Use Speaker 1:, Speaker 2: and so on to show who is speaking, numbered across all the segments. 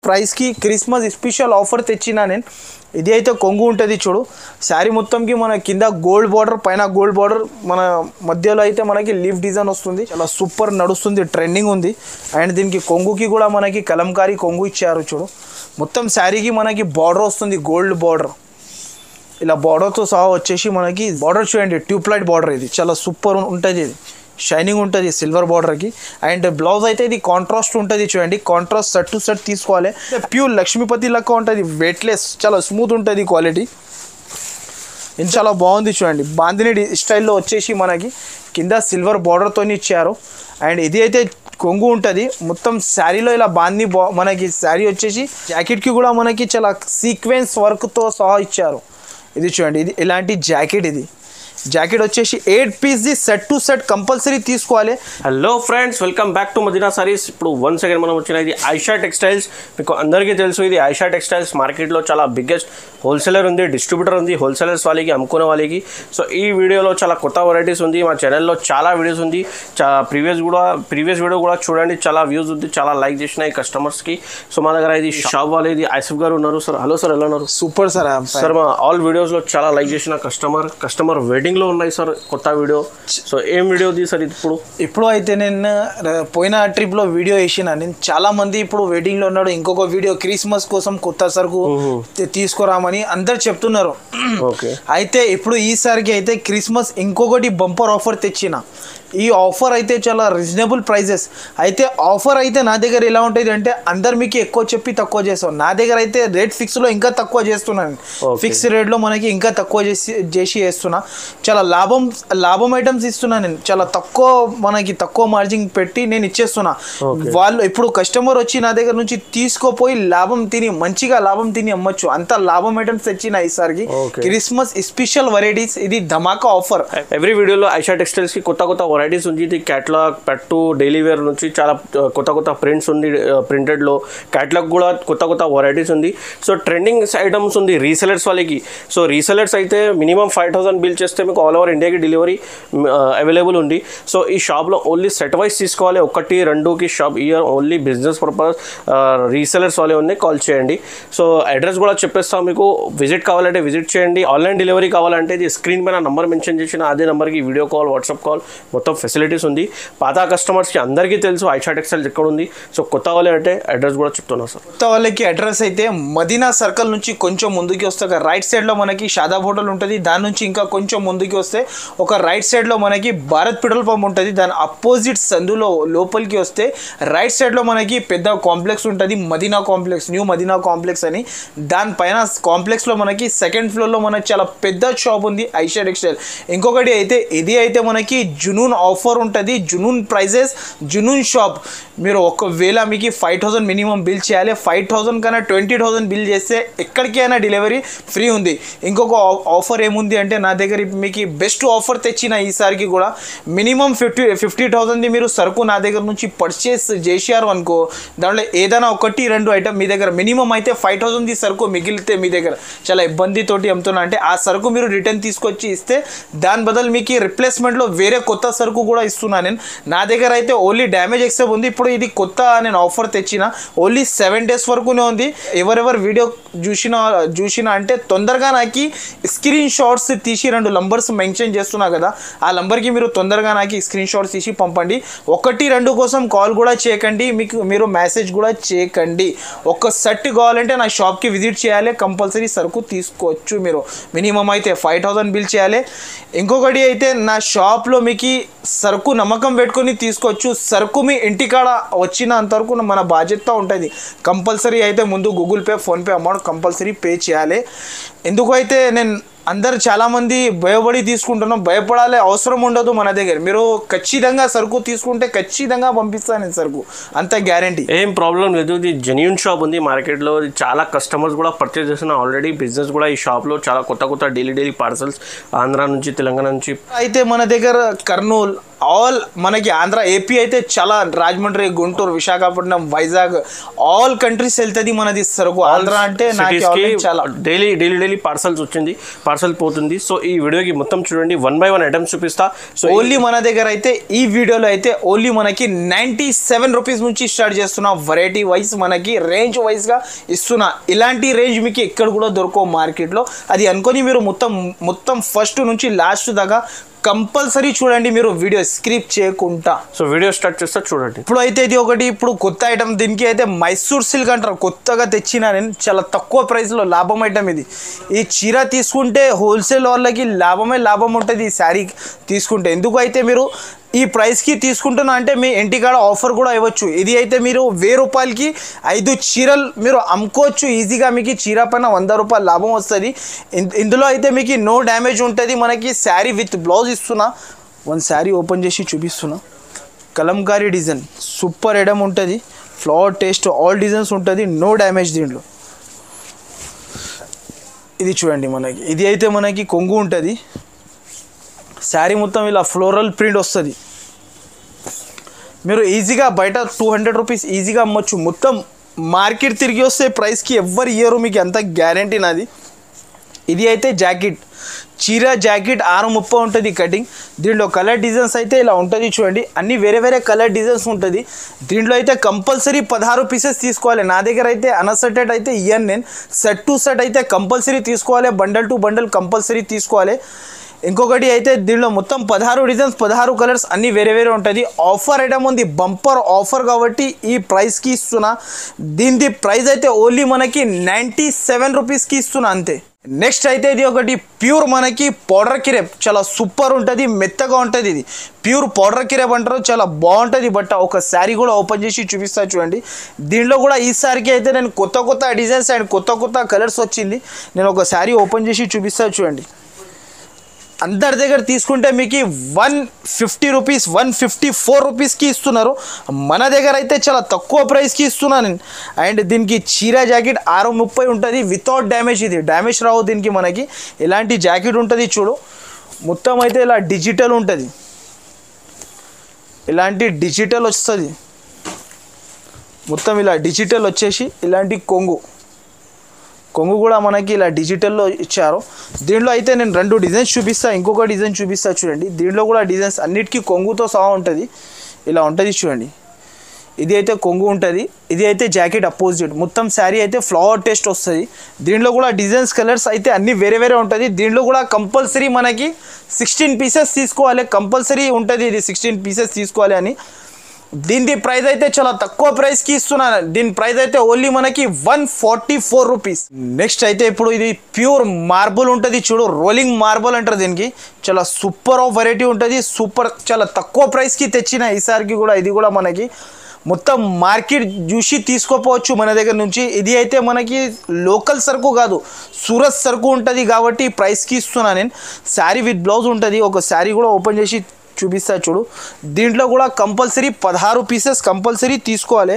Speaker 1: Price కి Christmas special offer తెచ్చినా నేను. ఇది అయితే కొంగు ఉంటుంది చూడు. శారీ మొత్తంకి మన కింద గోల్డ్ బార్డర్, పైన గోల్డ్ బార్డర్, మన మధ్యలో అయితే మనకి లీఫ్ డిజైన్ వస్తుంది. చాలా సూపర్ నడుస్తుంది, ట్రెండింగ్ ఉంది. అండ్ దీనికి కొంగుకి కూడా మనకి కలంకారీ కొంగు ఇచ్చారు చూడు. మొత్తం శారీకి మనకి బార్డర్ వస్తుంది, గోల్డ్ బార్డర్. ఇలా బార్డర్తో సహా వచ్చేసి మనకి బార్డర్ చూడండి, ట్యూబ్లైట్ బార్డర్. ఇది చాలా సూపర్ ఉంటుంది, ఇది షైనింగ్ ఉంటుంది సిల్వర్ బార్డర్కి. అండ్ బ్లౌజ్ అయితే ఇది కాంట్రాస్ట్ ఉంటుంది చూడండి. కాంట్రాస్ట్ సెట్ టు సెట్ తీసుకోవాలి. ప్యూర్ లక్ష్మీపతి లెక్క ఉంటుంది, వెయిట్లెస్, చాలా స్మూత్ ఉంటుంది క్వాలిటీ. ఇది చాలా బాగుంది చూడండి. బాందిని స్టైల్లో వచ్చేసి మనకి కింద సిల్వర్ బార్డర్తో ఇచ్చారు. అండ్ ఇది అయితే కొంగు ఉంటుంది మొత్తం శారీలో. ఇలా బాంది మనకి శారీ వచ్చేసి జాకెట్కి కూడా మనకి చాలా సీక్వెన్స్ వర్క్తో సహా ఇచ్చారు. ఇది చూడండి, ఇది ఇలాంటి జాకెట్. ఇది జాకెట్ వచ్చేసి 8 piece set to set compulsory తీసుకోవాలి.
Speaker 2: Hello friends, welcome back to Madina sarees. ఇప్పుడు వన్స్ అగైన్ మనం వచ్చిన ఇది ఆయిషా టెక్స్టైల్స్. మీకు అందరికీ తెలుసు, ఇది ఆయిషా టెక్స్టైల్స్ మార్కెట్లో చాలా బిగ్గెస్ట్ హోల్సేలర్ ఉంది, డిస్ట్రిబ్యూటర్ ఉంది, హోల్సేలర్స్ వాళ్ళకి అమ్ముకునే వాళ్ళకి. సో ఈ వీడియోలో చాలా కొత్త వెరైటీస్ ఉంది. మా ఛానల్లో చాలా వీడియోస్ ఉంది. ప్రీవియస్ వీడియో కూడా చూడండి, చాలా వ్యూస్ ఉంది, చాలా లైక్ చేసినాయి కస్టమర్స్కి. సో మా దగ్గర ఇది షాప్ వాళ్ళు, ఇది ఆసిఫ్ గారు ఉన్నారు. సార్ హలో సార్, ఎలా ఉన్నారు?
Speaker 1: Super sir.
Speaker 2: సార్ మా ఆల్ వీడియోస్లో చాలా లైక్ చేసిన కస్టమర్ వెడ్డింగ్ లో ఉన్నాయి సార్ కొత్త వీడియో. సో ఏం వీడియో ఉంది సార్
Speaker 1: ఇప్పుడు అయితే నేను పోయిన ట్రిప్ లో వీడియో వేసిన. నేను చాలా మంది ఇప్పుడు వెడ్డింగ్ లో ఉన్నాడు, ఇంకొక వీడియో క్రిస్మస్ కోసం కొత్త సరుకు తీసుకురామని అందరు చెప్తున్నారు. అయితే ఇప్పుడు ఈసారికి అయితే క్రిస్మస్ ఇంకొకటి బంపర్ ఆఫర్ తెచ్చిన. ఈ ఆఫర్ అయితే చాలా రీజనబుల్ ప్రైజెస్. అయితే ఆఫర్ అయితే నా దగ్గర ఎలా ఉంటుంది అంటే, అందరు మీకు ఎక్కువ చెప్పి తక్కువ చేస్తాం. నా దగ్గర అయితే రేట్ ఫిక్స్లో ఇంకా తక్కువ చేస్తున్నాను. ఫిక్స్ రేట్లో మనకి ఇంకా తక్కువ చేసి వేస్తున్నా. చాలా లాభం ఐటమ్స్ ఇస్తున్నాను నేను. చాలా మనకి తక్కువ మార్జిన్ పెట్టి నేను ఇచ్చేస్తున్నా. వాళ్ళు ఇప్పుడు కస్టమర్ వచ్చి నా దగ్గర నుంచి తీసుకోపోయి మంచిగా లాభం తిని అమ్మచ్చు. అంత లాభం ఐటమ్స్ తెచ్చిన ఈసారికి. క్రిస్మస్ స్పెషల్ వెరైటీస్, ఇది ధమాకా ఆఫర్.
Speaker 2: ఎవ్రీ వీడియోలో ఆయిషా టెక్స్టైల్స్ కి కొత్త వెరైటీస్ ఉంది. ఇది క్యాటలాగ్, పట్టు, డైలీ వేర్ నుంచి చాలా కొత్త ప్రింట్స్ ఉంది. ప్రింటెడ్లో క్యాటలాగ్ కూడా కొత్త వెరైటీస్ ఉంది. సో ట్రెండింగ్ ఐటమ్స్ ఉంది రీసెలర్స్ వాళ్ళకి. సో రీసెలర్స్ అయితే మినిమం 5000 బిల్ చేస్తే మీకు ఆల్ ఓవర్ ఇండియాకి డెలివరీ అవైలబుల్ ఉంది. సో ఈ షాప్లో ఓన్లీ సెట్ వైజ్ తీసుకోవాలి. 1, 2కి shop year only business purpose resellers వాళ్ళే ఉన్నాయి. కాల్ చేయండి. సో అడ్రస్ కూడా చెప్పేస్తాం మీకు. విజిట్ కావాలంటే విజిట్ చేయండి. ఆన్లైన్ డెలివరీ కావాలంటే ఇది స్క్రీన్ పైన నంబర్ మెన్షన్ చేసిన అదే నెంబర్కి వీడియో కాల్, వాట్సాప్ కాల్ మొత్తం ఫెసిలిటీస్ ఉంది. పాత కస్టమర్స్కి అందరికీ తెలుసు ఆయిషా టెక్స్టైల్స్ ఎక్కడ ఉంది. సో కొత్త వాళ్ళే అంటే అడ్రస్ కూడా చెప్తున్నా సార్.
Speaker 1: కొత్త వాళ్ళకి అడ్రస్ అయితే మదీనా సర్కిల్ నుంచి కొంచెం ముందుకి వస్తే రైట్ సైడ్లో మనకి షాదాబ్ హోటల్ ఉంటుంది. దాని నుంచి ఇంకా కొంచెం ముందుకి వస్తే ఒక రైట్ సైడ్లో మనకి భారత్ పెట్రోల్ పంప్ ఉంటుంది. దాని అపోజిట్ సందులో లోపలికి వస్తే రైట్ సైడ్లో మనకి పెద్ద కాంప్లెక్స్ ఉంటుంది, Madina complex, new Madina complex అని. దానిపైన కాంప్లెక్స్లో మనకి సెకండ్ ఫ్లోర్లో మనకి చాలా పెద్ద షాప్ ఉంది ఆయిషా టెక్స్టైల్. ఇంకొకటి అయితే ఇది అయితే మనకి జునూన్ ఆఫర్ ఉంటుంది. Junoon prices, Junoon shop. మీరు ఒకవేళ మీకు 5000 మినిమం బిల్ చేయాలి. 5000 కన్నా 20,000 బిల్ చేస్తే ఎక్కడికైనా డెలివరీ ఫ్రీ ఉంది. ఇంకొక ఆఫర్ ఏముంది అంటే, నా దగ్గర మీకు బెస్ట్ ఆఫర్ తెచ్చిన ఈసారికి కూడా మినిమం 50,000 మీరు సరుకు నా దగ్గర నుంచి పర్చేస్ చేశారు అనుకో, దాంట్లో ఏదైనా 1, 2 ఐటమ్ మీ దగ్గర మినిమం అయితే 5000 సరుకు మిగిలితే మీ దగ్గర చాలా ఇబ్బందితోటి అమ్ముతున్నా అంటే ఆ సరుకు మీరు రిటర్న్ తీసుకొచ్చి ఇస్తే దాని బదులు మీకు రిప్లేస్మెంట్లో వేరే కొత్త సరుకు కూడా ఇస్తున్నా నేను. నా దగ్గర అయితే ఓన్లీ డ్యామేజ్ ఎక్సెప్ట్ ఉంది. ఇప్పుడు ఇది కొత్త నేను ఆఫర్ తెచ్చిన. ఓన్లీ 7 days వరకునే ఉంది. ఎవరెవరు వీడియో చూసినా అంటే తొందరగా నాకు స్క్రీన్ షాట్స్ తీసి 2 నంబర్స్ మెన్షన్ చేస్తున్నా కదా, ఆ నంబర్కి మీరు తొందరగా నాకు స్క్రీన్ షాట్స్ తీసి పంపండి. 1, 2 కోసం కాల్ కూడా చేయకండి, మీరు మెసేజ్ కూడా చేయకండి. ఒక సెట్ కావాలంటే నా షాప్కి విజిట్ చేయాలి, కంపల్సరీ సరుకు తీసుకోవచ్చు. మీరు మినిమం అయితే 5000 బిల్ చేయాలి. ఇంకొకటి అయితే నా షాప్లో మీకు సరుకు నమ్మకం పెట్టుకొని తీసుకోవచ్చు. సరుకు మీ ఇంటికాడ వచ్చినంతవరకు మన బాధ్యత ఉంటుంది. కంపల్సరీ అయితే ముందు Google pay, PhonePe amount compulsory pay చేయాలి. ఎందుకైతే నేను అందరు చాలామంది భయపడి తీసుకుంటున్నాం. భయపడాలి అవసరం ఉండదు మన దగ్గర. మీరు ఖచ్చితంగా సరుకు తీసుకుంటే ఖచ్చితంగా పంపిస్తాను నేను సరుకు, అంత గ్యారంటీ,
Speaker 2: ఏం ప్రాబ్లం లేదు. ఇది జెన్యూన్ షాప్ ఉంది మార్కెట్లో. చాలా కస్టమర్స్ కూడా పర్చేస్ చేసిన ఆల్రెడీ. బిజినెస్ కూడా ఈ షాప్లో చాలా కొత్త డైలీ పార్సల్స్ ఆంధ్ర నుంచి, తెలంగాణ నుంచి.
Speaker 1: అయితే మన దగ్గర కర్నూలు, ఆల్ మనకి ఆంధ్ర ఏపీ అయితే చాలా రాజమండ్రి గుంటూరు విశాఖపట్నం వైజాగ్ ఆల్ కంట్రీస్ వెళ్తుంది మనది సరుకు ఆంధ్ర అంటే నాకు చాలా
Speaker 2: డైలీ పార్సల్స్ వచ్చింది పార్సల్ పోతుంది సో ఈ వీడియోకి మొత్తం చూడండి 1 by 1 ఐటమ్స్ చూపిస్తా సో
Speaker 1: ఓన్లీ మన దగ్గర అయితే ఈ వీడియోలో అయితే ఓన్లీ మనకి 97 రూపీస్ నుంచి స్టార్ట్ చేస్తున్నా వెరైటీ వైజ్ మనకి రేంజ్ వైజ్ గా ఇస్తున్నా ఇలాంటి రేంజ్ మీకు ఎక్కడ కూడా దొరకవు మార్కెట్లో అది అనుకొని మీరు మొత్తం ఫస్ట్ నుంచి లాస్ట్ దాకా కంపల్సరీ చూడండి మీరు వీడియో స్క్రిప్ చేయకుండా
Speaker 2: సో వీడియో స్టార్ట్ చేస్తా చూడండి
Speaker 1: ఇప్పుడు అయితే ఇది ఒకటి ఇప్పుడు కొత్త ఐటమ్ దీనికి అయితే మైసూర్ సిల్క్ అంటారు కొత్తగా తెచ్చిన నేను చాలా తక్కువ ప్రైస్లో లాభం ఐటమ్ ఇది ఈ చీర తీసుకుంటే హోల్సేల్ వాళ్ళకి లాభం ఉంటుంది ఈ శారీ తీసుకుంటే ఎందుకు అయితే మీరు ఈ ప్రైస్కి తీసుకుంటున్నా అంటే మీ ఇంటికాడ ఆఫర్ కూడా ఇవ్వచ్చు ఇది అయితే మీరు 1000 రూపాయలకి 5 చీరలు మీరు అమ్ముకోవచ్చు ఈజీగా మీకు చీర పైన 100 రూపాయలు లాభం వస్తుంది ఇందులో అయితే మీకు నో డ్యామేజ్ ఉంటుంది మనకి శారీ విత్ బ్లౌజ్ ఇస్తున్నా వన్ శారీ ఓపెన్ చేసి చూపిస్తున్నా కలంకారీ డిజైన్ సూపర్ ఐటమ్ ఉంటుంది ఫ్లవర్ టేస్ట్ ఆల్ డిజైన్స్ ఉంటుంది నో డ్యామేజ్ దీంట్లో ఇది చూడండి మనకి ఇది అయితే మనకి కొంగు ఉంటుంది శారీ మొత్తం ఇలా ఫ్లోరల్ ప్రింట్ వస్తుంది మీరు ఈజీగా బయట 200 రూపీస్ ఈజీగా అమ్మొచ్చు మొత్తం మార్కెట్ తిరిగి వస్తే ప్రైస్కి ఎవ్వరు ఇయ్యరు మీకు అంత గ్యారంటీ నాది ఇది అయితే జాకెట్ చీర జాకెట్ 630 ఉంటుంది కటింగ్ దీంట్లో కలర్ డిజైన్స్ అయితే ఇలా ఉంటుంది చూడండి అన్ని వేరే కలర్ డిజైన్స్ ఉంటుంది దీంట్లో అయితే కంపల్సరీ 16 పీసెస్ తీసుకోవాలి నా దగ్గర అయితే అన్సెటెడ్ అయితే ఇయ్యను నేను సెట్ టు సెట్ అయితే కంపల్సరీ తీసుకోవాలి బండల్ టు బండల్ కంపల్సరీ తీసుకోవాలి ఇంకొకటి అయితే దీనిలో మొత్తం 16 డిజైన్స్ 16 కలర్స్ అన్నీ వేరే ఉంటుంది ఆఫర్ ఐటమ్ ఉంది బంపర్ ఆఫర్ కాబట్టి ఈ ప్రైస్కి ఇస్తున్నా దీని ప్రైస్ అయితే ఓన్లీ మనకి 97 రూపీస్కి ఇస్తున్నా అంతే నెక్స్ట్ అయితే ఇది ఒకటి ప్యూర్ మనకి పౌడర్ కిరేప్ చాలా సూపర్ ఉంటుంది మెత్తగా ఉంటుంది ఇది ప్యూర్ పౌడర్ కిరేప్ అంటారు చాలా బాగుంటుంది బట్ ఒక శారీ కూడా ఓపెన్ చేసి చూపిస్తా చూడండి దీంట్లో కూడా ఈ శారీకి అయితే నేను కొత్త డిజైన్స్ అండ్ కొత్త కలర్స్ వచ్చింది నేను ఒక శారీ ఓపెన్ చేసి చూపిస్తా చూడండి అందరి దగ్గర తీసుకుంటే మీకు 150 రూపీస్ 154 రూపీస్కి ఇస్తున్నారు మన దగ్గర అయితే చాలా తక్కువ ప్రైస్కి ఇస్తున్నాను నేను అండ్ దీనికి చీర జాకెట్ 630 ఉంటుంది వితౌట్ డ్యామేజ్ ఇది డ్యామేజ్ రావు దీనికి మనకి ఇలాంటి జాకెట్ ఉంటుంది చూడు మొత్తం అయితే ఇలా డిజిటల్ ఉంటుంది ఇలాంటి డిజిటల్ వస్తుంది మొత్తం ఇలా డిజిటల్ వచ్చేసి ఇలాంటి కొంగు కూడా మనకి ఇలా డిజిటల్లో ఇచ్చారు దీంట్లో అయితే నేను 2 డిజైన్స్ చూపిస్తా ఇంకొక డిజైన్ చూపిస్తా చూడండి దీంట్లో కూడా డిజైన్స్ అన్నిటికీ కొంగుతో సహా ఉంటుంది ఇలా ఉంటుంది చూడండి ఇది అయితే కొంగు ఉంటుంది ఇది అయితే జాకెట్ అపోజిట్ మొత్తం శారీ అయితే ఫ్లవర్ టేస్ట్ వస్తుంది దీంట్లో కూడా డిజైన్స్ కలర్స్ అయితే అన్నీ వేరే ఉంటుంది దీంట్లో కూడా కంపల్సరీ మనకి 16 పీసెస్ తీసుకోవాలి కంపల్సరీ ఉంటుంది ఇది 16 పీసెస్ తీసుకోవాలి అని దీని ప్రైస్ అయితే చాలా తక్కువ ప్రైస్కి ఇస్తున్నాను దీని ప్రైస్ అయితే ఓన్లీ మనకి 144 రూపీస్ నెక్స్ట్ అయితే ఇప్పుడు ఇది ప్యూర్ మార్బుల్ ఉంటుంది చూడు రోలింగ్ మార్బుల్ అంటారు దీనికి చాలా సూపర్ ఆఫ్ వెరైటీ ఉంటుంది సూపర్ చాలా తక్కువ ప్రైస్కి తెచ్చిన ఈసారికి కూడా ఇది కూడా మనకి మొత్తం మార్కెట్ చూసి తీసుకోపోవచ్చు మన దగ్గర నుంచి ఇది అయితే మనకి లోకల్ సరుకు కాదు సూరత్ సరుకు ఉంటుంది కాబట్టి ప్రైస్కి ఇస్తున్నాను నేను శారీ విత్ బ్లౌజ్ ఉంటుంది ఒక శారీ కూడా ఓపెన్ చేసి చూపిస్తా చూడు దీంట్లో కూడా కంపల్సరీ 16 పీసెస్ కంపల్సరీ తీసుకోవాలి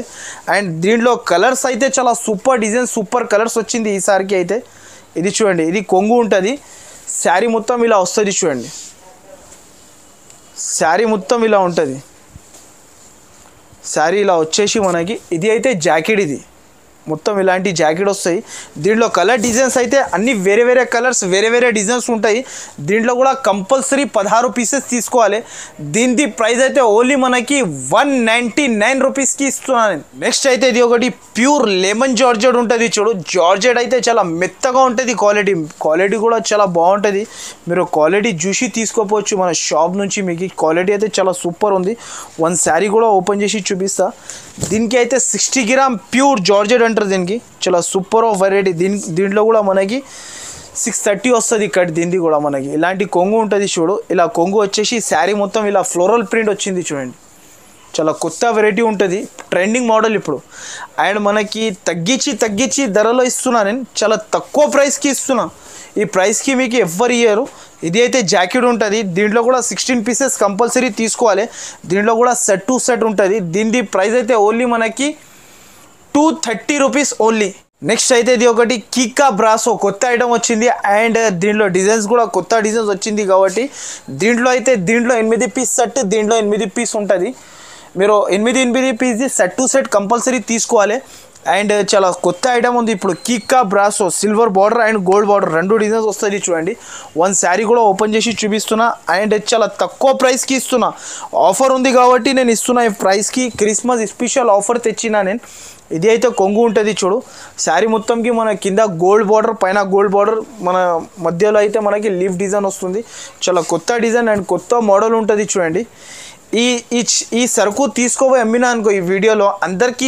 Speaker 1: అండ్ దీంట్లో కలర్స్ అయితే చాలా సూపర్ డిజైన్ సూపర్ కలర్స్ వచ్చింది ఈసారికి అయితే ఇది చూడండి ఇది కొంగు ఉంటుంది శారీ మొత్తం ఇలా వస్తుంది చూడండి శారీ మొత్తం ఇలా ఉంటుంది శారీ ఇలా వచ్చేసి మనకి ఇది అయితే జాకెట్ ఇది మొత్తం ఇలాంటి జాకెట్ వస్తాయి దీంట్లో కలర్ డిజైన్స్ అయితే అన్ని వేరే కలర్స్ వేరే డిజైన్స్ ఉంటాయి దీంట్లో కూడా కంపల్సరీ 16 పీసెస్ తీసుకోవాలి దీని ప్రైస్ అయితే ఓన్లీ మనకి 199 రూపీస్కి ఇస్తున్నాను నెక్స్ట్ అయితే ఇది ఒకటి ప్యూర్ లెమన్ జార్జెట్ ఉంటుంది చూడు జార్జెట్ అయితే చాలా మెత్తగా ఉంటుంది క్వాలిటీ కూడా చాలా బాగుంటుంది మీరు క్వాలిటీ చూసి తీసుకోపోవచ్చు మన షాప్ నుంచి మీకు క్వాలిటీ అయితే చాలా సూపర్ ఉంది వన్ శారీ కూడా ఓపెన్ చేసి చూపిస్తా దీనికి అయితే 60 గ్రామ్ ప్యూర్ జార్జెట్ అంటారు దీనికి చాలా సూపర్ ఆఫ్ వెరైటీ దీంట్లో కూడా మనకి 630 వస్తుంది కట్ దీనికి కూడా మనకి ఇలాంటి కొంగు ఉంటుంది చూడు ఇలా కొంగు వచ్చేసి శారీ మొత్తం ఇలా ఫ్లోరల్ ప్రింట్ వచ్చింది చూడండి చాలా కొత్త వెరైటీ ఉంటుంది ట్రెండింగ్ మోడల్ ఇప్పుడు అండ్ మనకి తగ్గించి ధరలో ఇస్తున్నా నేను చాలా తక్కువ ప్రైస్కి ఇస్తున్నా ఈ ప్రైస్కి మీకు ఎవ్వరు ఇయ్యరు ఇది అయితే జాకెట్ ఉంటుంది దీంట్లో కూడా 16 పీసెస్ కంపల్సరీ తీసుకోవాలి దీంట్లో కూడా సెట్ టు సెట్ ఉంటుంది దీని ప్రైస్ అయితే ఓన్లీ మనకి 230 రూపీస్ ఓన్లీ నెక్స్ట్ అయితే ఇది ఒకటి కికా బ్రాసో కొత్త ఐటమ్ వచ్చింది అండ్ దీంట్లో డిజైన్స్ కూడా కొత్త డిజైన్స్ వచ్చింది కాబట్టి దీంట్లో 8 పీస్ సెట్, దీంట్లో 8 పీస్ ఉంటుంది. మీరు 8 పీస్ది సెట్ టు సెట్ కంపల్సరీ తీసుకోవాలి. అండ్ చాలా కొత్త ఐటమ్ ఉంది ఇప్పుడు కికా బ్రాసో silver border and gold border 2 designs వస్తుంది చూడండి. వన్ శారీ కూడా ఓపెన్ చేసి చూపిస్తున్నా అండ్ చాలా తక్కువ ప్రైస్కి ఇస్తున్నా. ఆఫర్ ఉంది కాబట్టి నేను ఇస్తున్నా ఈ ప్రైస్కి. క్రిస్మస్ స్పెషల్ ఆఫర్ తెచ్చినా నేను. ఇది అయితే కొంగు ఉంటుంది చూడు. శారీ మొత్తంకి మన కింద గోల్డ్ బార్డర్, పైన గోల్డ్ బార్డర్, మన మధ్యలో అయితే మనకి లీఫ్ డిజైన్ వస్తుంది. చాలా కొత్త డిజైన్ అండ్ కొత్త మోడల్ ఉంటుంది చూడండి. ఈ సరుకు తీసుకోపోయి అమ్మినా అనుకో ఈ వీడియోలో అందరికీ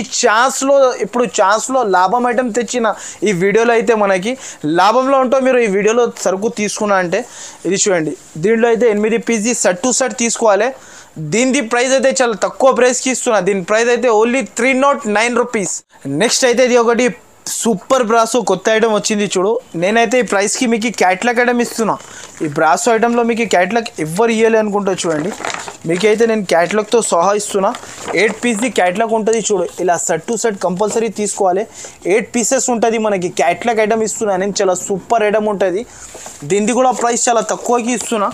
Speaker 1: ఛాన్స్లో లాభం ఐటమ్ తెచ్చిన ఈ వీడియోలో అయితే మనకి లాభంలో ఉంటో మీరు ఈ వీడియోలో సరుకు తీసుకున్నా అంటే ఇది చూడండి. దీంట్లో అయితే 8 పీస్ సెట్ టు సెట్ తీసుకోవాలి. దీని ప్రైస్ అయితే చాలా తక్కువ ప్రైస్కి ఇస్తున్నా. దీని ప్రైస్ అయితే ఓన్లీ 309 రూపీస్. నెక్స్ట్ అయితే ఇది ఒకటి సూపర్ బ్రాసో కొత్త ఐటమ్ వచ్చింది చూడు. నేనైతే ఈ ప్రైస్కి మీకు క్యాట్లాగ్ ఐటమ్ ఇస్తున్నా. ఈ బ్రాసో ఐటంలో మీకు క్యాట్లాగ్ ఎవ్వరు ఇవ్వాలి అనుకుంటా చూడండి. మీకైతే నేను క్యాట్లాగ్తో సహా ఇస్తున్నా. 8 పీస్ది క్యాట్లాగ్ ఉంటుంది చూడు. ఇలా సెట్ టు సెట్ కంపల్సరీ తీసుకోవాలి. 8 పీసెస్ ఉంటుంది మనకి. క్యాట్లాగ్ ఐటమ్ ఇస్తున్నా నేను. చాలా సూపర్ ఐటమ్ ఉంటుంది. దీనిది కూడా ప్రైస్ చాలా తక్కువకి ఇస్తున్నా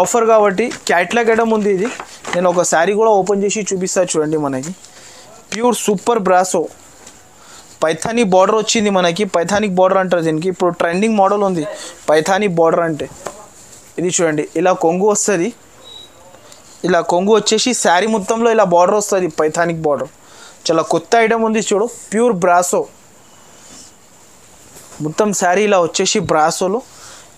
Speaker 1: ఆఫర్ కాబట్టి. క్యాట్లాగ్ ఐటమ్ ఉంది ఇది. నేను ఒక శారీ కూడా ఓపెన్ చేసి చూపిస్తా చూడండి. మనకి pure super brasso Paithani border వచ్చింది మనకి. పైథానిక్ బార్డర్ అంటారు దీనికి. ఇప్పుడు ట్రెండింగ్ మోడల్ ఉంది పైథానీ బార్డర్ అంటే. ఇది చూడండి ఇలా కొంగు వస్తుంది. ఇలా కొంగు వచ్చేసి శారీ మొత్తంలో ఇలా బార్డర్ వస్తుంది పైథానిక్ బార్డర్. చాలా కొత్త ఐటమ్ ఉంది చూడు. ప్యూర్ బ్రాసో మొత్తం శారీ ఇలా వచ్చేసి బ్రాసోలో.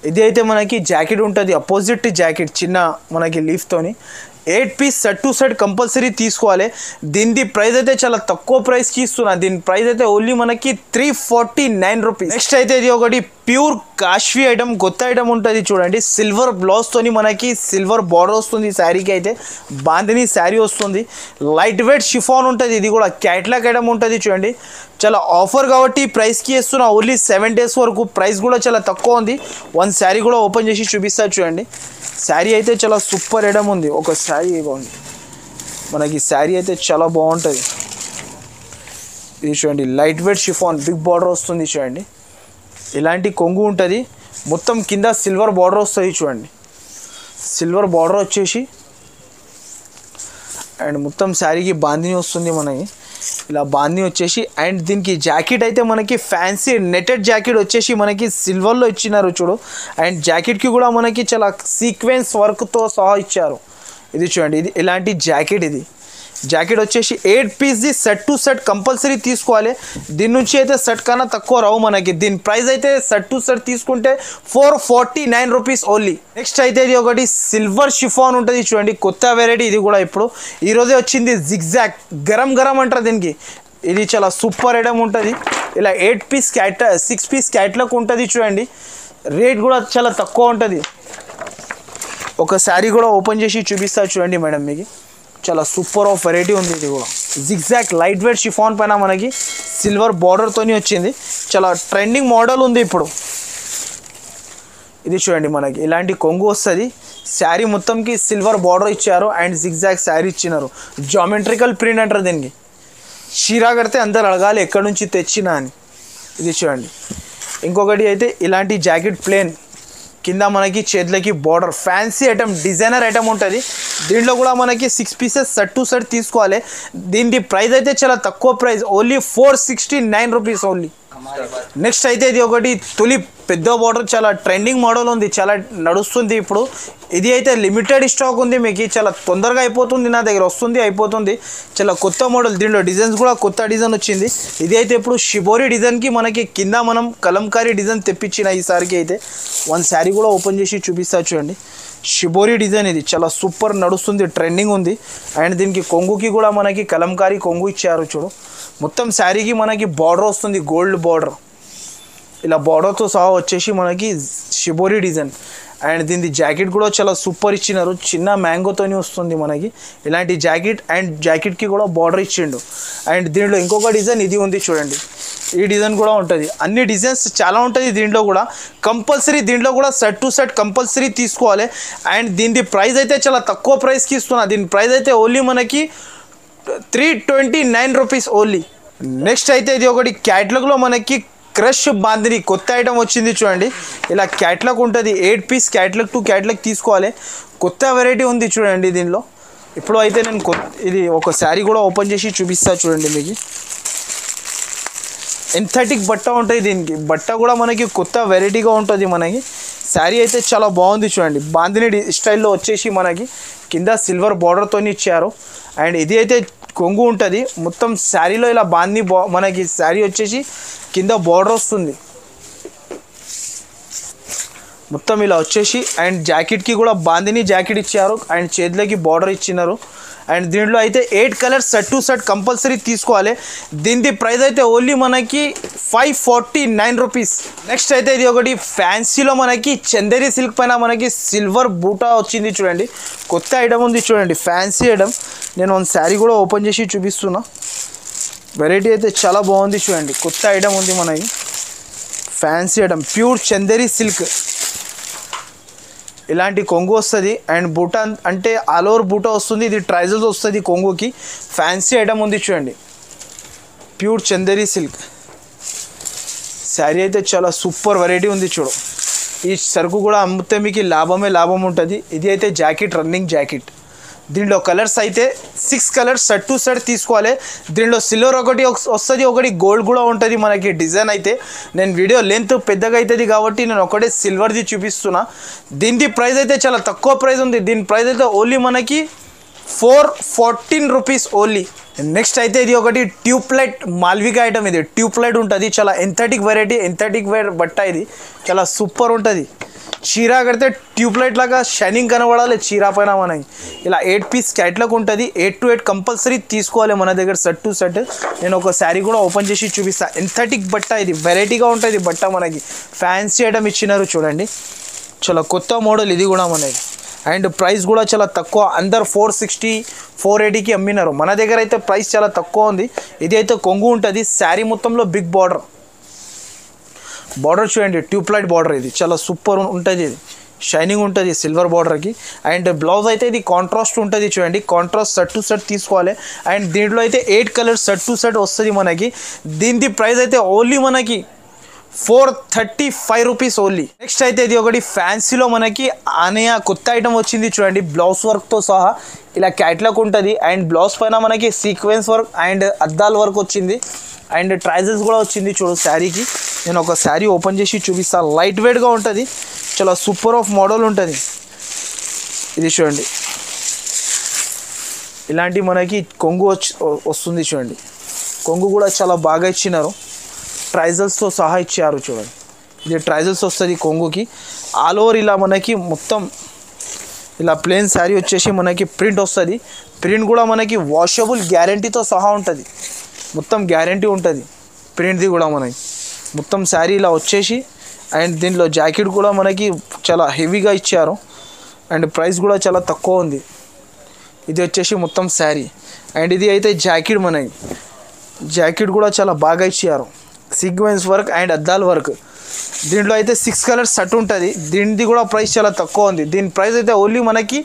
Speaker 1: ఇది అయితే మనకి జాకెట్ ఉంటుంది, అపోజిట్ జాకెట్ చిన్న మనకి లీఫ్తోని. 8 piece set to set compulsory తీసుకోవాలి. దీని ప్రైస్ అయితే చాలా తక్కువ ప్రైస్కి ఇస్తున్నా. దీని ప్రైస్ అయితే ఓన్లీ మనకి 349 రూపీస్. నెక్స్ట్ అయితే ఇది ఒకటి ప్యూర్ కాశ్వీ ఐటమ్ కొత్త ఐటమ్ ఉంటుంది చూడండి. సిల్వర్ బ్లౌజ్తోని మనకి సిల్వర్ బార్డర్ వస్తుంది శారీకి. అయితే బాందిని శారీ వస్తుంది. లైట్ వెయిట్ షిఫాన్ ఉంటుంది. ఇది కూడా క్యాట్లాగ్ ఐటమ్ ఉంటుంది చూడండి. చాలా ఆఫర్ కాబట్టి ప్రైస్కి ఇస్తున్నా. ఓన్లీ 7 డేస్ వరకు. ప్రైస్ కూడా చాలా తక్కువ ఉంది. వన్ శారీ కూడా ఓపెన్ చేసి చూపిస్తా చూడండి. శారీ అయితే చాలా సూపర్ ఐటమ్ ఉంది. ఒక శారీ ఇవ్వండి మనకి. శారీ అయితే చాలా బాగుంటుంది. ఇది చూడండి light weight chiffon big border వస్తుంది చూడండి. ఇలాంటి కొంగు ఉంటుంది. మొత్తం కింద సిల్వర్ బార్డర్ వస్తుంది చూడండి. సిల్వర్ బార్డర్ వచ్చేసి అండ్ మొత్తం శారీకి బాందిని వస్తుంది మనకి. ఇలా బాందిని వచ్చేసి అండ్ దీనికి జాకెట్ అయితే మనకి ఫ్యాన్సీ నెటెడ్ జాకెట్ వచ్చేసి మనకి సిల్వర్లో ఇచ్చినారు చూడు. అండ్ జాకెట్కి కూడా మనకి చాలా సీక్వెన్స్ వర్క్తో సహా ఇచ్చారు. ఇది చూడండి ఇది ఇలాంటి జాకెట్. ఇది జాకెట్ వచ్చేసి 8 పీస్ది సెట్ టు సెట్ కంపల్సరీ తీసుకోవాలి. దీని నుంచి అయితే సెట్ కన్నా తక్కువ రావు మనకి. దీని ప్రైస్ అయితే సెట్ టు సెట్ తీసుకుంటే 449 రూపీస్ ఓన్లీ. నెక్స్ట్ అయితే ఇది ఒకటి సిల్వర్ షిఫాన్ ఉంటుంది చూడండి. కొత్త వెరైటీ ఇది కూడా ఇప్పుడు ఈరోజే వచ్చింది. జిగ్జాగ్ గరం గరం అంటారు దీనికి. ఇది చాలా సూపర్ ఐటమ్ ఉంటుంది. ఇలా 8 పీస్ 6 పీస్ క్యాట్లాగ్ ఉంటుంది చూడండి. రేట్ కూడా చాలా తక్కువ ఉంటుంది. ఒక శారీ కూడా ఓపెన్ చేసి చూపిస్తా చూడండి మేడం. మీకు చాలా సూపర్ ఆఫ్ వెరైటీ ఉంది. ఇది కూడా జిగ్జాగ్ లైట్ వెయిట్ షిఫాన్ పైన మనకి సిల్వర్ బార్డర్తోని వచ్చింది. చాలా ట్రెండింగ్ మోడల్ ఉంది ఇప్పుడు. ఇది చూడండి మనకి ఇలాంటి కొంగు వస్తుంది. శారీ మొత్తంకి సిల్వర్ బార్డర్ ఇచ్చారు అండ్ జిగ్జాగ్ శారీ ఇచ్చినారు. జామెట్రికల్ ప్రింట్ అంటారు దీనికి. చీరా కడితే అందరు అడగాలి ఎక్కడి నుంచి తెచ్చినా అని. ఇది చూడండి. ఇంకొకటి అయితే ఇలాంటి జాకెట్ ప్లేన్ కింద మనకి చేతులకి border fancy item designer item ఉంటుంది. దీంట్లో కూడా మనకి 6 పీసెస్ సెట్ టు సెట్ తీసుకోవాలి. దీని ప్రైస్ అయితే చాలా తక్కువ price. Only 469 rupees only. Next అయితే ఇది ఒకటి తులిప్ పెద్ద బార్డర్. చాలా ట్రెండింగ్ మోడల్ ఉంది. చాలా నడుస్తుంది ఇప్పుడు. ఇది అయితే లిమిటెడ్ స్టాక్ ఉంది. మీకు చాలా తొందరగా అయిపోతుంది. నా దగ్గర వస్తుంది అయిపోతుంది. చాలా కొత్త మోడల్. దీంట్లో డిజైన్స్ కూడా కొత్త డిజైన్ వచ్చింది. ఇది అయితే ఇప్పుడు షిబోరి డిజైన్కి మనకి కింద మనం కలంకారీ డిజైన్ తెప్పించిన ఈసారికి అయితే. వన్ శారీ కూడా ఓపెన్ చేసి చూపిస్తా చూడండి. షిబోరి డిజైన్ ఇది చాలా సూపర్ నడుస్తుంది. ట్రెండింగ్ ఉంది. అండ్ దీనికి కొంగుకి కూడా మనకి కలంకారీ కొంగు ఇచ్చారు చూడు. మొత్తం శారీకి మనకి బార్డర్ వస్తుంది గోల్డ్ బార్డర్. ఇలా బార్డర్తో సహా వచ్చేసి మనకి షిబోరి డిజైన్. అండ్ దీని జాకెట్ కూడా చాలా సూపర్ ఇచ్చినారు. చిన్న మ్యాంగోతోని వస్తుంది మనకి ఇలాంటి జాకెట్. అండ్ జాకెట్కి కూడా బార్డర్ ఇచ్చిండు. అండ్ దీంట్లో ఇంకొక డిజైన్ ఇది ఉంది చూడండి. ఈ డిజైన్ కూడా ఉంటుంది. అన్ని డిజైన్స్ చాలా ఉంటుంది దీంట్లో కూడా. కంపల్సరీ దీంట్లో కూడా సెట్ టు సెట్ కంపల్సరీ తీసుకోవాలి. అండ్ దీని ప్రైస్ అయితే చాలా తక్కువ ప్రైస్కి ఇస్తున్నా. దీని ప్రైస్ అయితే ఓన్లీ మనకి 329 రూపీస్ ఓన్లీ. నెక్స్ట్ అయితే ఇది ఒకటి క్యాటలాగ్లో మనకి క్రష్ బాందిని కొత్త ఐటమ్ వచ్చింది చూడండి. ఇలా క్యాట్లాగ్ ఉంటుంది, 8 పీస్ క్యాట్లాగ్ టు క్యాట్లాగ్ తీసుకోవాలి. కొత్త వెరైటీ ఉంది చూడండి దీనిలో. ఇప్పుడు అయితే నేను ఇది ఒక శారీ కూడా ఓపెన్ చేసి చూపిస్తా చూడండి మీకు. ఎంథెటిక్ బట్ట ఉంటుంది దీనికి. బట్ట కూడా మనకి కొత్త వెరైటీగా ఉంటుంది మనకి. శారీ అయితే చాలా బాగుంది చూడండి. బాందిని స్టైల్లో వచ్చేసి మనకి కింద సిల్వర్ బార్డర్తో ఇచ్చారు. అండ్ ఇది అయితే కొంగు ఉంటుంది మొత్తం శారీలో. ఇలా బాందిని మనకి శారీ వచ్చేసి కింద బార్డర్ వస్తుంది మొత్తం ఇలా వచ్చేసి. అండ్ జాకెట్కి కూడా బాందిని జాకెట్ ఇచ్చారు అండ్ చేతులకి బార్డర్ ఇచ్చినారు. అండ్ దీంట్లో అయితే 8 colours set to set compulsory తీసుకోవాలి. దీని ప్రైస్ అయితే ఓన్లీ మనకి 549 రూపీస్. నెక్స్ట్ అయితే ఇది ఒకటి ఫ్యాన్సీలో మనకి చందేరి సిల్క్ పైన మనకి సిల్వర్ బూటా వచ్చింది చూడండి. కొత్త ఐటమ్ ఉంది చూడండి, ఫ్యాన్సీ ఐటమ్. నేను ఒక శారీ కూడా ఓపెన్ చేసి చూపిస్తున్నా. వెరైటీ అయితే చాలా బాగుంది చూడండి. కొత్త ఐటమ్ ఉంది మనకి, fancy item, pure Chanderi silk. ఇలాంటి కొంగు వస్తుంది అండ్ బూటా అంటే ఆల్ ఓవర్ బూటా వస్తుంది. ఇది ట్రైజల్స్ వస్తుంది కొంగుకి. ఫ్యాన్సీ ఐటమ్ ఉంది చూడండి, ప్యూర్ చందేరి సిల్క్. శారీ అయితే చాలా సూపర్ వెరైటీ ఉంది చూడు. ఈ సరుకు కూడా అమ్మితే మీకు లాభం ఉంటుంది. ఇది అయితే జాకెట్, రన్నింగ్ జాకెట్. దీంట్లో కలర్స్ అయితే 6 కలర్స్ సెట్ టు సెట్ తీసుకోవాలి. దీంట్లో సిల్వర్ ఒకటి వస్తుంది, ఒకటి గోల్డ్ కూడా ఉంటుంది మనకి. డిజైన్ అయితే నేను వీడియో లెంత్ పెద్దగా అవుతుంది కాబట్టి నేను ఒకటే సిల్వర్ది చూపిస్తున్నా. దీని ప్రైస్ అయితే చాలా తక్కువ ప్రైస్ ఉంది. దీని ప్రైస్ అయితే ఓన్లీ మనకి 414 రూపీస్ ఓన్లీ. నెక్స్ట్ అయితే ఇది ఒకటి ట్యూబ్లైట్ మాల్వికా ఐటమ్. ఇది ట్యూబ్లైట్ ఉంటుంది, చాలా ఎంథెటిక్ వెరైటీ, ఎంథెటిక్ వేర్ బట్ట. ఇది చాలా సూపర్ ఉంటుంది. చీర కడితే ట్యూబ్లైట్ లాగా షైనింగ్ కనబడాలి చీర పైన మనకి. ఇలా 8 పీస్ క్యాట్లాగ్ ఉంటుంది, 8 to 8 కంపల్సరీ తీసుకోవాలి మన దగ్గర సెట్ టు సెట్. నేను ఒక శారీ కూడా ఓపెన్ చేసి చూపిస్తాను. ఎంథెటిక్ బట్ట, ఇది వెరైటీగా ఉంటుంది బట్ట మనకి. ఫ్యాన్సీ ఐటమ్ ఇచ్చినారు చూడండి, చాలా కొత్త మోడల్ ఇది కూడా మనకి. అండ్ ప్రైస్ కూడా చాలా తక్కువ, అందరు 460 480కి అమ్మినారు. మన దగ్గర అయితే ప్రైస్ చాలా తక్కువ ఉంది. ఇది అయితే కొంగు ఉంటుంది, శారీ మొత్తంలో బిగ్ బార్డర్ చూడండి, ట్యూబ్లైట్ బార్డర్. ఇది చాలా సూపర్ ఉంటుంది, ఇది షైనింగ్ ఉంటుంది సిల్వర్ బార్డర్కి. అండ్ బ్లౌజ్ అయితే ఇది కాంట్రాస్ట్ ఉంటుంది చూడండి, కాంట్రాస్ట్ సెట్ టు సెట్ తీసుకోవాలి. అండ్ దీంట్లో అయితే 8 కలర్స్ సెట్ టు సెట్ వస్తుంది మనకి. దీని ప్రైస్ అయితే ఓన్లీ మనకి 435 రూపీస్ ఓన్లీ. నెక్స్ట్ అయితే ఇది ఒకటి ఫ్యాన్సీలో మనకి అనయా కొత్త ఐటమ్ వచ్చింది చూడండి. బ్లౌజ్ వర్క్తో సహా ఇలా క్యాట్లాగ్ ఉంటుంది. అండ్ బ్లౌజ్ పైన మనకి సీక్వెన్స్ వర్క్ అండ్ అద్దాల వర్క్ వచ్చింది. అండ్ ట్రైజల్స్ కూడా వచ్చింది చూడు శారీకి. నేను ఒక శారీ ఓపెన్ చేసి చూపిస్తాను. లైట్ వెయిట్గా ఉంటుంది, చాలా సూపర్ ఆఫ్ మోడల్ ఉంటుంది. ఇది చూడండి, ఇలాంటి మనకి కొంగు వస్తుంది చూడండి. కొంగు కూడా చాలా బాగా ఇచ్చినారు, ట్రైజల్స్తో సహా ఇచ్చారు చూడండి. ఇది ట్రైజల్స్ వస్తుంది కొంగుకి. ఆల్ ఓవర్ ఇలా మనకి మొత్తం ఇలా ప్లెయిన్ శారీ వచ్చేసి మనకి ప్రింట్ వస్తుంది. ప్రింట్ కూడా మనకి వాషబుల్ గ్యారంటీతో సహా ఉంటుంది, మొత్తం గ్యారంటీ ఉంటుంది ప్రింట్ది కూడా మనకి. మొత్తం శారీ ఇలా వచ్చేసి. అండ్ దీంట్లో జాకెట్ కూడా మనకి చాలా హెవీగా ఇచ్చారు. అండ్ ప్రైస్ కూడా చాలా తక్కువ ఉంది. ఇది వచ్చేసి మొత్తం శారీ. అండ్ ఇది అయితే జాకెట్ మనకి. జాకెట్ కూడా చాలా బాగా ఇచ్చారు, సీక్వెన్స్ వర్క్ అండ్ అద్దాల వర్క్. దీంట్లో అయితే 6 కలర్స్ సెట్ ఉంటుంది. దీనిది కూడా ప్రైస్ చాలా తక్కువ ఉంది. దీని ప్రైస్ అయితే ఓన్లీ మనకి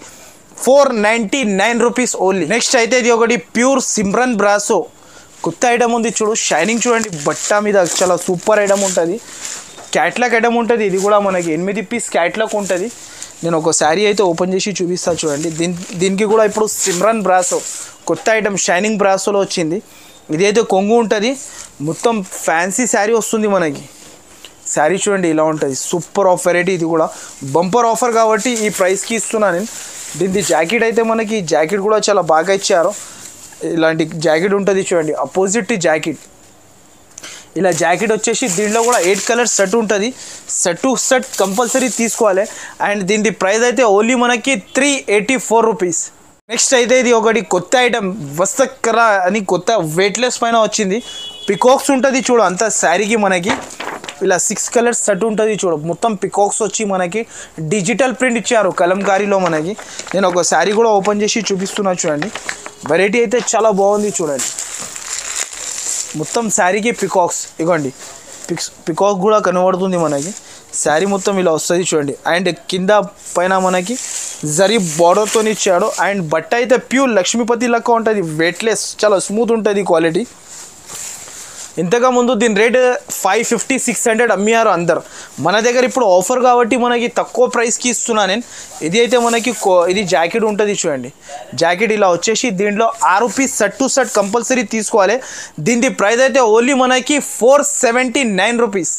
Speaker 1: 499 రూపీస్ ఓన్లీ. నెక్స్ట్ అయితే ఇది ఒకటి ప్యూర్ సిమ్రన్ బ్రాసో కొత్త ఐటమ్ ఉంది చూడు. షైనింగ్ చూడండి బట్ట మీద, చాలా సూపర్ ఐటమ్ ఉంటుంది. క్యాట్లాగ్ ఐటమ్ ఉంటుంది. ఇది కూడా మనకి 8 పీస్ క్యాట్లాగ్ ఉంటుంది. నేను ఒక శారీ అయితే ఓపెన్ చేసి చూపిస్తాను చూడండి. దీనికి కూడా ఇప్పుడు సిమ్రన్ బ్రాసో కొత్త ఐటమ్ షైనింగ్ బ్రాసోలో వచ్చింది. ఇది అయితే కొంగు ఉంటుంది, మొత్తం ఫ్యాన్సీ శారీ వస్తుంది మనకి. శారీ చూడండి ఇలా ఉంటుంది, సూపర్ ఆఫ్ వెరైటీ. ఇది కూడా బంపర్ ఆఫర్ కాబట్టి ఈ ప్రైస్కి ఇస్తున్నాను నేను. దీని జాకెట్ అయితే మనకి జాకెట్ కూడా చాలా బాగా ఇచ్చారు. ఇలాంటి జాకెట్ ఉంటుంది చూడండి, అపోజిట్ జాకెట్. ఇలా జాకెట్ వచ్చేసి దీంట్లో కూడా 8 కలర్స్ సెట్ ఉంటుంది. సెట్ టు సెట్ కంపల్సరీ తీసుకోవాలి. అండ్ దీని ప్రైస్ అయితే ఓన్లీ మనకి 384 రూపీస్. నెక్స్ట్ అయితే ఇది ఒకటి కొత్త ఐటమ్ వస్తకర అని కొత్త వెయిట్లెస్ పైన వచ్చింది. పికాక్స్ ఉంటుంది చూడు అంత శారీకి మనకి. ఇలా 6 కలర్స్ సెట్ ఉంటుంది చూడు, మొత్తం పికాక్స్ వచ్చి మనకి డిజిటల్ ప్రింట్ ఇచ్చారు కలంకారీలో మనకి. నేను ఒక శారీ కూడా ఓపెన్ చేసి చూపిస్తున్నా చూడండి. వెరైటీ అయితే చాలా బాగుంది చూడండి. మొత్తం శారీకి పికాక్స్, ఇగోండి పికాక్ కూడా కనబడుతుంది మనకి. శారీ మొత్తం ఇలా వస్తుంది చూడండి. అండ్ కింద పైన మనకి జరీ బార్డర్తో ఇచ్చాడు. అండ్ బట్ట అయితే ప్యూర్ లక్ష్మీపతి లెక్క ఉంటుంది, వెయిట్లెస్, చాలా స్మూత్ ఉంటుంది క్వాలిటీ. ఇంతగా ముందు దీని రేట్ 550-600 అమ్మారు అందరు. మన దగ్గర ఇప్పుడు ఆఫర్ కాబట్టి మనకి తక్కువ ప్రైస్కి ఇస్తున్నా నేను. ఇది అయితే మనకి ఇది జాకెట్ ఉంటుంది చూడండి. జాకెట్ ఇలా వచ్చేసి దీంట్లో 6 piece set to set compulsory తీసుకోవాలి. దీని ప్రైస్ అయితే ఓన్లీ మనకి 479 రూపీస్.